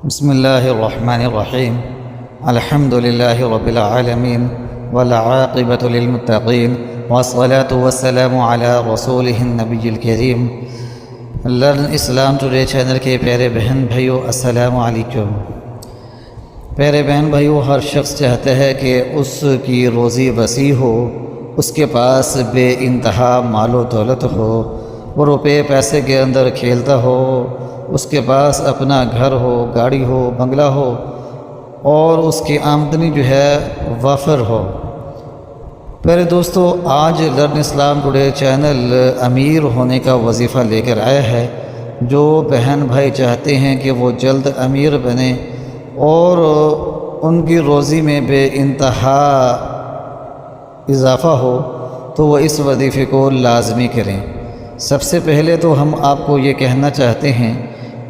بسم اللہ الرحمن الرحیم الحمد للہ رب العالمین والعاقبۃ للمتقین والصلاة والسلام علی رسولہ النبی الکریم۔ لرن اسلام ٹوڈے چینل کے پیارے بہن بھائیو، السلام علیکم۔ پیارے بہن بھائیو، ہر شخص چاہتا ہے کہ اس کی روزی وسیع ہو، اس کے پاس بے انتہا مال و دولت ہو، وہ روپے پیسے کے اندر کھیلتا ہو، اس کے پاس اپنا گھر ہو، گاڑی ہو، بنگلہ ہو، اور اس کی آمدنی جو ہے وافر ہو۔ پیارے دوستو، آج لرن اسلام ٹوڈے چینل امیر ہونے کا وظیفہ لے کر آیا ہے۔ جو بہن بھائی چاہتے ہیں کہ وہ جلد امیر بنیں اور ان کی روزی میں بے انتہا اضافہ ہو، تو وہ اس وظیفے کو لازمی کریں۔ سب سے پہلے تو ہم آپ کو یہ کہنا چاہتے ہیں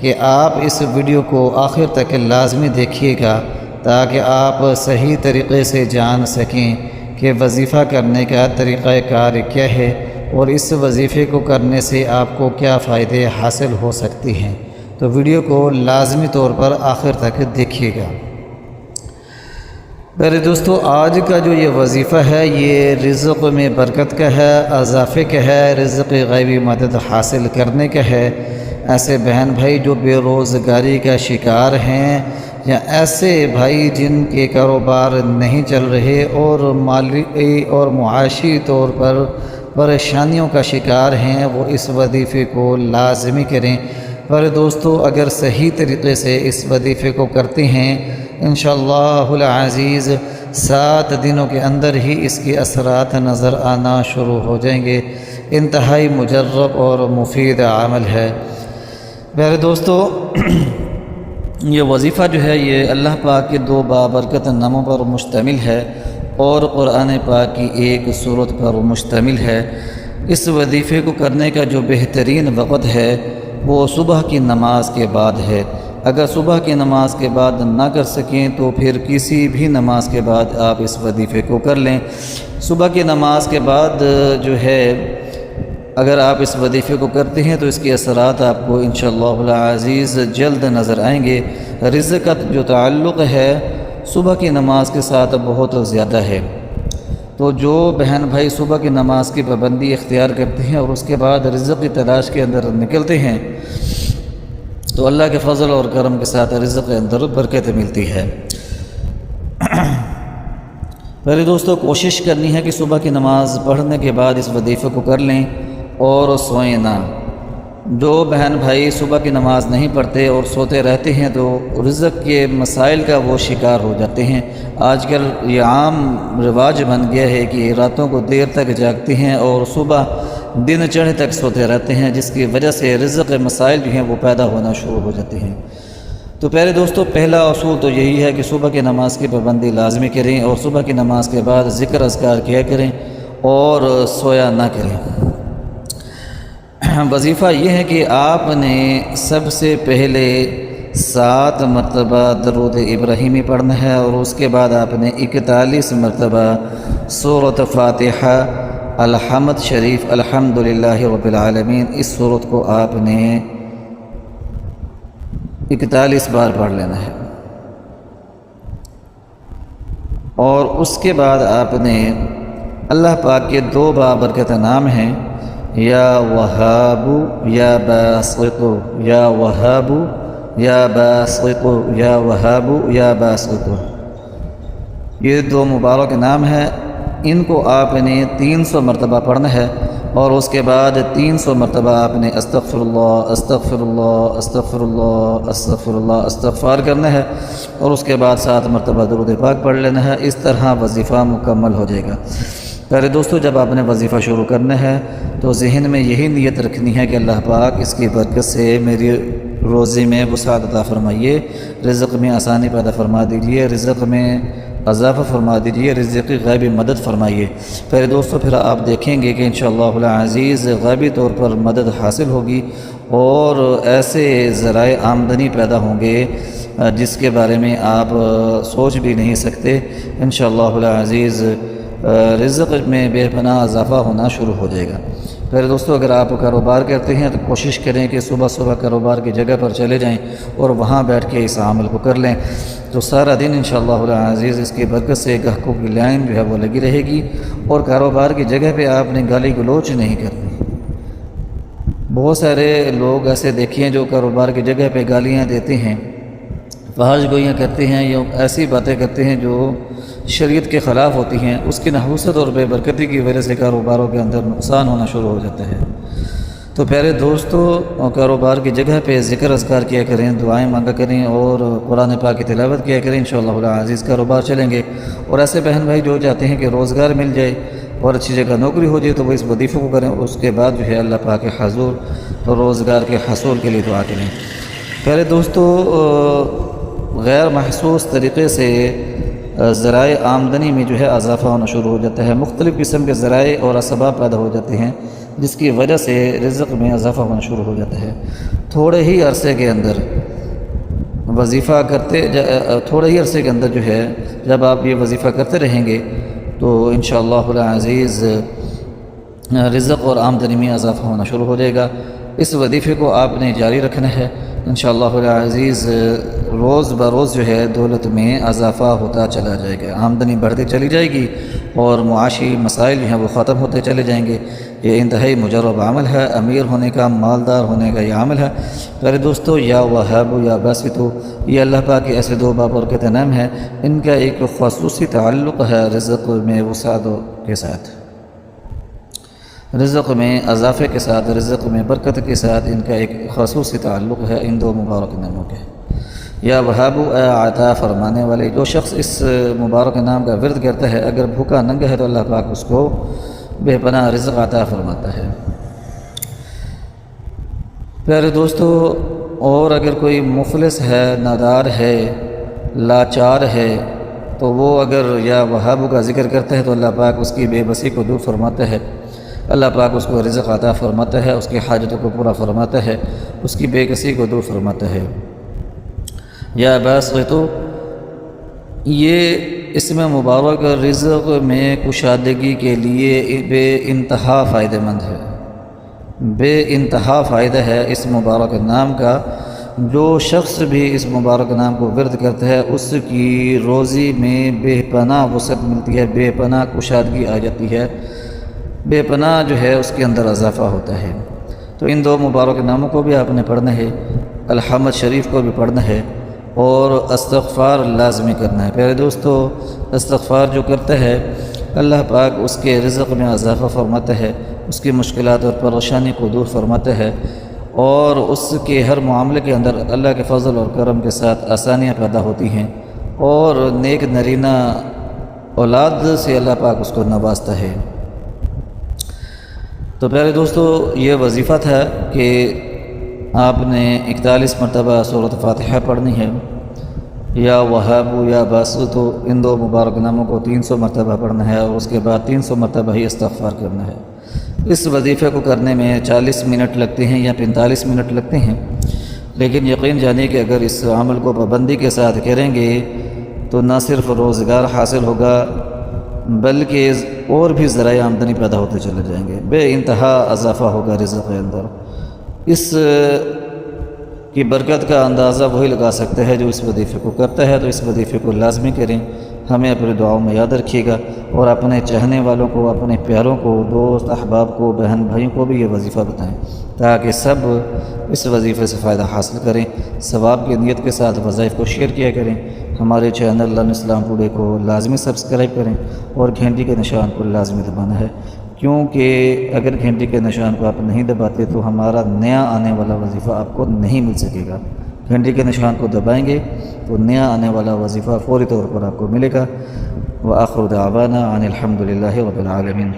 کہ آپ اس ویڈیو کو آخر تک لازمی دیکھیے گا، تاکہ آپ صحیح طریقے سے جان سکیں کہ وظیفہ کرنے کا طریقہ کار کیا ہے اور اس وظیفے کو کرنے سے آپ کو کیا فائدے حاصل ہو سکتی ہیں۔ تو ویڈیو کو لازمی طور پر آخر تک دیکھیے گا۔ میرے دوستو، آج کا جو یہ وظیفہ ہے یہ رزق میں برکت کا ہے، اضافے کا ہے، رزق غیبی مدد حاصل کرنے کا ہے۔ ایسے بہن بھائی جو بے روزگاری کا شکار ہیں، یا ایسے بھائی جن کے کاروبار نہیں چل رہے اور مالی اور معاشی طور پر پریشانیوں کا شکار ہیں، وہ اس وظیفے کو لازمی کریں۔ پر دوستو، اگر صحیح طریقے سے اس وظیفے کو کرتے ہیں، انشاءاللہ العزیز 7 دنوں کے اندر ہی اس کے اثرات نظر آنا شروع ہو جائیں گے۔ انتہائی مجرب اور مفید عمل ہے۔ میرے دوستو، یہ وظیفہ جو ہے یہ اللہ پاک کے 2 بابرکت ناموں پر مشتمل ہے اور قرآن پاک کی ایک سورت پر مشتمل ہے۔ اس وظیفے کو کرنے کا جو بہترین وقت ہے وہ صبح کی نماز کے بعد ہے۔ اگر صبح کی نماز کے بعد نہ کر سکیں تو پھر کسی بھی نماز کے بعد آپ اس وظیفے کو کر لیں۔ صبح کی نماز کے بعد جو ہے اگر آپ اس وظیفے کو کرتے ہیں تو اس کے اثرات آپ کو انشاءاللہ العزیز جلد نظر آئیں گے۔ رزق کا جو تعلق ہے صبح کی نماز کے ساتھ بہت زیادہ ہے۔ تو جو بہن بھائی صبح کی نماز کی پابندی اختیار کرتے ہیں اور اس کے بعد رزق کی تلاش کے اندر نکلتے ہیں، تو اللہ کے فضل اور کرم کے ساتھ رزق کے اندر برکت ملتی ہے۔ پہلے دوستو، کوشش کرنی ہے کہ صبح کی نماز پڑھنے کے بعد اس وظیفے کو کر لیں اور سوئیں نہ۔ جو بہن بھائی صبح کی نماز نہیں پڑھتے اور سوتے رہتے ہیں تو رزق کے مسائل کا وہ شکار ہو جاتے ہیں۔ آج کل یہ عام رواج بن گیا ہے کہ راتوں کو دیر تک جاگتے ہیں اور صبح دن چڑھے تک سوتے رہتے ہیں، جس کی وجہ سے رزق کے مسائل جو ہیں وہ پیدا ہونا شروع ہو جاتے ہیں۔ تو پیارے دوستو، پہلا اصول تو یہی ہے کہ صبح کی نماز کی پابندی لازمی کریں اور صبح کی نماز کے بعد ذکر اذکار کیا کریں اور سویا نہ کریں۔ وظیفہ یہ ہے کہ آپ نے سب سے پہلے 7 مرتبہ درود ابراہیمی پڑھنا ہے اور اس کے بعد آپ نے 41 مرتبہ سورۃ فاتحہ الحمد شریف الحمدللہ رب العالمین، اس سورت کو آپ نے 41 بار پڑھ لینا ہے۔ اور اس کے بعد آپ نے اللہ پاک کے 2 بابرکت نام ہیں، یا وہاب یا باسط، یا وہاب یا باسط، یا وہاب یا باسط، یہ 2 مبارک نام ہیں۔ ان کو آپ نے 300 مرتبہ پڑھنا ہے اور اس کے بعد 300 مرتبہ آپ نے استغفر اللہ استغفر اللہ استغفر اللہ استغفر اللہ استغفار کرنا ہے اور اس کے بعد 7 مرتبہ درود پاک پڑھ لینا ہے۔ اس طرح وظیفہ مکمل ہو جائے گا۔ پیارے دوستو، جب آپ نے وظیفہ شروع کرنا ہے تو ذہن میں یہی نیت رکھنی ہے کہ اللہ پاک اس کی برکت سے میری روزی میں وسعت عطا فرمائیے، رزق میں آسانی پیدا فرما دیجیے، رزق میں اضافہ فرما دیجیے، رزق کی غیبی مدد فرمائیے۔ پیارے دوستو، پھر آپ دیکھیں گے کہ انشاءاللہ العزیز غیبی طور پر مدد حاصل ہوگی اور ایسے ذرائع آمدنی پیدا ہوں گے جس کے بارے میں آپ سوچ بھی نہیں سکتے۔ انشاءاللہ العزیز رزق میں بے پناہ اضافہ ہونا شروع ہو جائے گا۔ پھر دوستو اگر آپ کاروبار کرتے ہیں تو کوشش کریں کہ صبح صبح کاروبار کی جگہ پر چلے جائیں اور وہاں بیٹھ کے اس عمل کو کر لیں، تو سارا دن انشاءاللہ العزیز اس کی برکت سے گاہکوں کی لائن جو ہے وہ لگی رہے گی، اور کاروبار کی جگہ پہ آپ نے گالی گلوچ نہیں کرنی۔ بہت سارے لوگ ایسے دیکھے ہیں جو کاروبار کی جگہ پہ گالیاں دیتے ہیں، فحش گوئیاں کرتے ہیں، یا ایسی باتیں کرتے ہیں جو شریعت کے خلاف ہوتی ہیں، اس کی نحوست اور بے برکتی کی وجہ سے کاروباروں کے اندر نقصان ہونا شروع ہو جاتا ہے۔ تو پیارے دوستو، کاروبار کی جگہ پہ ذکر اذکار کیا کریں، دعائیں مانگا کریں اور قرآن پاک کی تلاوت کیا کریں، انشاءاللہ العزیز کاروبار چلیں گے۔ اور ایسے بہن بھائی جو چاہتے ہیں کہ روزگار مل جائے اور اچھی جگہ نوکری ہو جائے تو وہ اس وظیفے کو کریں، اس کے بعد جو ہے اللہ پاک کے حضور روزگار کے حصول کے لیے دعا کریں۔ پیارے دوستو، غیر محسوس طریقے سے ذرائع آمدنی میں جو ہے اضافہ ہونا شروع ہو جاتا ہے، مختلف قسم کے ذرائع اور اسباب پیدا ہو جاتے ہیں جس کی وجہ سے رزق میں اضافہ ہونا شروع ہو جاتا ہے۔ تھوڑے ہی عرصے کے اندر جو ہے جب آپ یہ وظیفہ کرتے رہیں گے تو انشاءاللہ العزیز رزق اور آمدنی میں اضافہ ہونا شروع ہو جائے گا۔ اس وظیفے کو آپ نے جاری رکھنا ہے، انشاءاللہ العزیز روز بروز جو ہے دولت میں اضافہ ہوتا چلا جائے گا، آمدنی بڑھتی چلی جائے گی اور معاشی مسائل جو ہیں وہ ختم ہوتے چلے جائیں گے۔ یہ انتہائی مجرب عمل ہے، امیر ہونے کا، مالدار ہونے کا یہ عمل ہے۔ پیارے دوستو، یا وہاب یا باسطو، یہ اللہ پاک کے ایسے دو بابرکت نام ہیں، ان کا ایک خصوصی تعلق ہے رزق میں وسعت کے ساتھ، رزق میں اضافے کے ساتھ، رزق میں برکت کے ساتھ ان کا ایک خصوصی تعلق ہے ان دو مبارک ناموں کے۔ یا وہاب، اے عطا فرمانے والے، جو شخص اس مبارک نام کا ورد کرتا ہے اگر بھوکا ننگا ہے تو اللہ پاک اس کو بے پناہ رزق عطا فرماتا ہے۔ پیارے دوستو، اور اگر کوئی مفلس ہے، نادار ہے، لاچار ہے، تو وہ اگر یا وہاب کا ذکر کرتا ہے تو اللہ پاک اس کی بے بسی کو دور فرماتا ہے، اللہ پاک اس کو رزق عطا فرماتا ہے، اس کی حاجتوں کو پورا فرماتا ہے، اس کی بے کسی کو دور فرماتا ہے۔ یا باسطو، یہ اس میں مبارک رزق میں کشادگی کے لیے بے انتہا فائدہ مند ہے، بے انتہا فائدہ ہے اس مبارک نام کا۔ جو شخص بھی اس مبارک نام کو ورد کرتا ہے اس کی روزی میں بے پناہ وسعت ملتی ہے، بے پناہ کشادگی آ جاتی ہے، بے پناہ جو ہے اس کے اندر اضافہ ہوتا ہے۔ تو ان دو مبارک ناموں کو بھی آپ نے پڑھنا ہے، الحمد شریف کو بھی پڑھنا ہے اور استغفار لازمی کرنا ہے۔ پیارے دوستو، استغفار جو کرتا ہے اللہ پاک اس کے رزق میں اضافہ فرماتا ہے، اس کی مشکلات اور پریشانی کو دور فرماتا ہے، اور اس کے ہر معاملے کے اندر اللہ کے فضل اور کرم کے ساتھ آسانیاں پیدا ہوتی ہیں، اور نیک نرینہ اولاد سے اللہ پاک اس کو نوازتا ہے۔ تو پیارے دوستو، یہ وظیفہ تھا کہ آپ نے 41 مرتبہ سورۃ فاتحہ پڑھنی ہے، یا وہاب یا باسطو، ان دو مبارک ناموں کو 300 مرتبہ پڑھنا ہے، اور اس کے بعد 300 مرتبہ ہی استغفار کرنا ہے۔ اس وظیفے کو کرنے میں 40 منٹ لگتے ہیں یا 45 منٹ لگتے ہیں، لیکن یقین جانیے کہ اگر اس عمل کو پابندی کے ساتھ کریں گے تو نہ صرف روزگار حاصل ہوگا بلکہ اور بھی ذرائع آمدنی پیدا ہوتے چلے جائیں گے، بے انتہا اضافہ ہوگا رزق کے اندر۔ اس کی برکت کا اندازہ وہی لگا سکتا ہے جو اس وظیفے کو کرتا ہے، تو اس وظیفے کو لازمی کریں۔ ہمیں اپنے دعاؤں میں یاد رکھیے گا، اور اپنے چاہنے والوں کو، اپنے پیاروں کو، دوست احباب کو، بہن بھائیوں کو بھی یہ وظیفہ بتائیں تاکہ سب اس وظیفے سے فائدہ حاصل کریں۔ ثواب کی نیت کے ساتھ وظائف کو شیئر کیا کریں۔ ہمارے چینل لرن اسلام ٹوڈے کو لازمی سبسکرائب کریں، اور گھنٹی کے نشان کو لازمی دبانا ہے، کیونکہ اگر گھنٹی کے نشان کو آپ نہیں دباتے تو ہمارا نیا آنے والا وظیفہ آپ کو نہیں مل سکے گا۔ گھنٹی کے نشان کو دبائیں گے تو نیا آنے والا وظیفہ فوری طور پر آپ کو ملے گا۔ وآخر دعوانا ان الحمد للہ رب العالمین۔